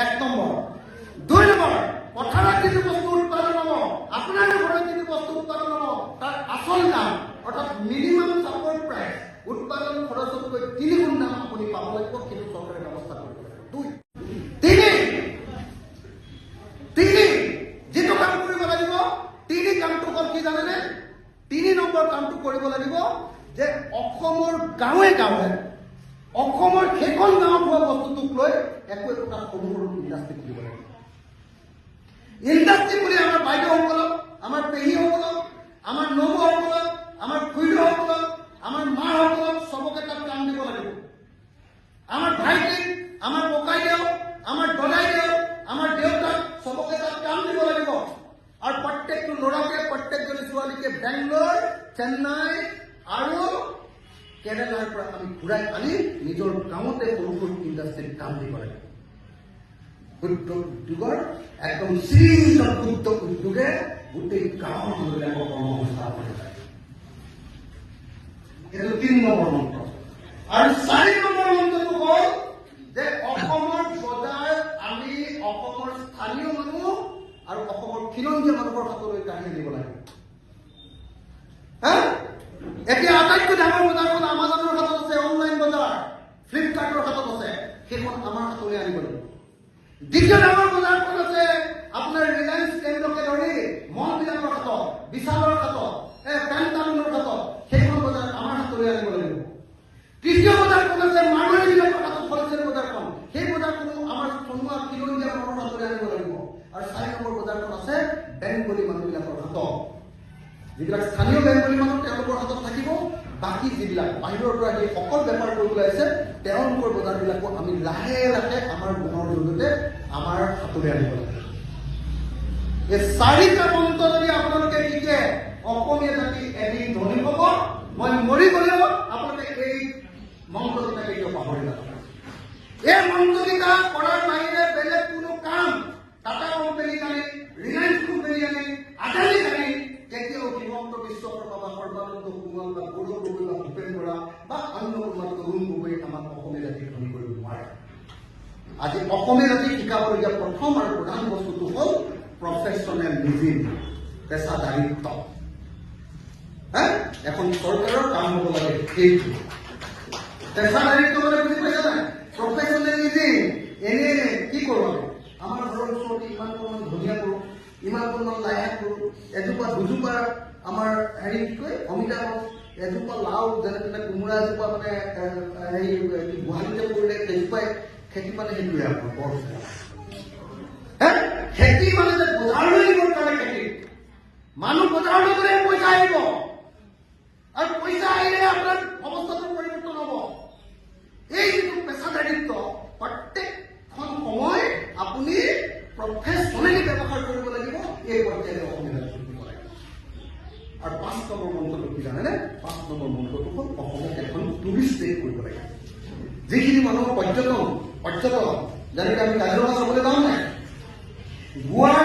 1 number. 2 number, পথাৰত যিটো বস্তু উৎপাদন হ'ব, আপোনাৰ ঘৰত যিটো বস্তু উৎপাদন হ'ব, তাৰ আচল দাম অৰ্থাৎ মিনিমাম ছাপোৰ্ট প্ৰাইচ, উৎপাদন খৰচতকৈ 3 গুণ দাম আপুনি পাব লাগিব, কিন্তু চৰকাৰে ব্যৱস্থা কৰিব লাগিব। 2, 3 যিটো কাম কৰিব লাগিব, 3 কামটো হ'ল কি জানেনে? 3 নম্বৰ কামটো কৰিব লাগিব যে অসমৰ গাঁৱে গাঁৱে, অসমৰ সেইখন গাঁৱত হোৱা বস্তুটোক লৈ একো একোটা সৰু সৰু ইণ্ডাষ্ট্ৰি খুলিব লাগিব। ইণ্ডাষ্ট্ৰি বুলি আমাৰ বাইদেউসকলক, আমাৰ পেহীসকলক, আমাৰ নবৌসকলক, আমাৰ খুৰীদেউসকলক, আমাৰ মাসকলক চবকে তাত কাম দিব লাগিব। আমাৰ ভাইটিক, আমাৰ ককাইদেউ, আমাৰ দদাইদেউ, আমাৰ দেউতাক চবকে তাত কাম দিব লাগিব। আৰু প্ৰত্যেকটো ল'ৰাকে, প্ৰত্যেকজনী ছোৱালীকে বেংগলোৰ, চেন্নাই আৰু কেৰেলাৰ পৰা আমি ঘূৰাই আনি নিজৰ গাঁৱতে সৰু সৰু ইণ্ডাষ্ট্ৰীত কাম দিব লাগিব। ক্ষুদ্ৰ উদ্যোগৰ একদম শৃংখল ক্ষুদ্ৰ উদ্যোগে গোটেই গাঁৱৰ মানুহবিলাকক কৰ্মসংস্থাপন কৰে। এইটো 3 নম্বৰ মন্ত্ৰ। আৰু 4 নম্বৰ মন্ত্ৰটো হ'ল যে অসমৰ বজাৰ আমি অসমৰ স্থানীয় মানুহ আৰু অসমৰ খিলঞ্জীয়া মানুহৰ হাতলৈ কাঢ়ি আনিব লাগে। এতিয়া আটাইতকৈ ডাঙৰ বজাৰখন আমাজনৰ হাতত আছে, অনলাইন বজাৰ, ফ্লিপকাৰ্টৰ হাতত আছে, সেইখন আমাৰ হাতলৈ আনিব লাগিব। দ্বিতীয় ডাঙৰ বজাৰখন আছে আপোনাৰ ৰিলায়েন্স কেন্দ্ৰকে ধৰি মলবিলাকৰ হাতত, বিশালৰ হাতত, পেণ্টালুনৰ হাতত, সেইখন বজাৰ আমাৰ হাতলৈ আনিব লাগিব। তৃতীয় বজাৰখন আছে মাৰোৱাৰীবিলাকৰ হাতত, হলচেল বজাৰখন, সেই বজাৰখনো আমাৰ থলুৱা খিলঞ্জীয়া মানুহৰ হাতলৈ আনিব লাগিব। আৰু 4 নম্বৰ বজাৰখন আছে বেংগলী মানুহবিলাকৰ হাতত। যিবিলাক স্থানীয় বেংগলী মানুহ তেওঁলোকৰ হাতত থাকিব, বাকী যিবিলাক বাহিৰৰ পৰা আহি অকল বেপাৰ কৰিবলৈ আহিছে তেওঁলোকৰ বজাৰবিলাকো আমি লাহে লাহে আমাৰ গুণৰ জৰিয়তে আমাৰ হাতলৈ আনিব লাগে। এই 4টা মন্ত্ৰ যদি আপোনালোকে শিকে, অসমীয়া জাতি এদিন ধনী হ'ব। মই মৰি গ'লেও আপোনালোকে এই মন্ত্ৰকেইটা কেতিয়াও পাহৰি নাযাব। এই মন্ত্ৰকেইটা কৰাৰ বাহিৰে বেলেগ কোনো কাম টাটা কোম্পানী আনি, ৰিলায়েন্স কোম্পানী আনি, আদানী আনি কেতিয়াও হিমন্ত বিশ্ব শৰ্মা বা সৰ্বানন্দ সোণোৱাল বা গৌৰৱ গগৈ বা ভূপেন বৰা বা অন্য কোনোবা তৰুণ গগৈ আমাক অসমীয়া জাতিক ধনী কৰিব নোৱাৰে। আজি অসমীয়া জাতিক শিকাবলগীয়া প্ৰথম আৰু প্ৰধান বস্তুটো হ'ল প্ৰফেচনেলিজিম, পেছাদাৰিত্ব। এখন চৰকাৰৰ কাম হ'ব লাগে সেইটো। পেছাদাৰিত্ব মানে বুজি পাইছা নাই? প্ৰফেচনেলিজিম এনে কি কৰোঁ আমি? আমাৰ ঘৰৰ ওচৰতে ইমান পৰিমাণ ধনিয়া কৰোঁ, ইমান পৰিমাণ লাই শাক কৰোঁ, এজোপা দুজোপা আমাৰ হেৰি কি কয় অমিতা গছ, এজোপা লাও, যেনে তেনে কোমোৰা এজোপা মানে হেৰি গুৱাহাটীতে কৰিলে সেইজোপাই খেতি মানে সেইটোৱে আপোনাৰ বৰ খেতি মানে যে বজাৰলৈ নিবৰ কাৰণে খেতি। মানুহ বজাৰলৈ গ'লে পইচা আহিব, আৰু পইচা আহিলে আপোনাৰ অৱস্থাটোৰ পৰিৱৰ্তন হ'ব। এই যিটো পেছাদাৰিত্ব প্ৰত্যেকখন সময় আপুনি প্ৰফেচনেলি ব্যৱহাৰ কৰিব লাগিব। এই পৰ্যায়ত অসমীয়া শিকিব লাগিব। আৰু 5 নম্বৰ মন্ত্ৰটো কি জানেনে? 5 নম্বৰ মন্ত্ৰটো হ'ল অসমক এখন টুৰিষ্ট ষ্টেট কৰিব লাগে। যিখিনি মানুহৰ পৰ্যটন যেনেকৈ আমি কাজিৰঙা চাবলৈ যাওঁ নাই, গোৱা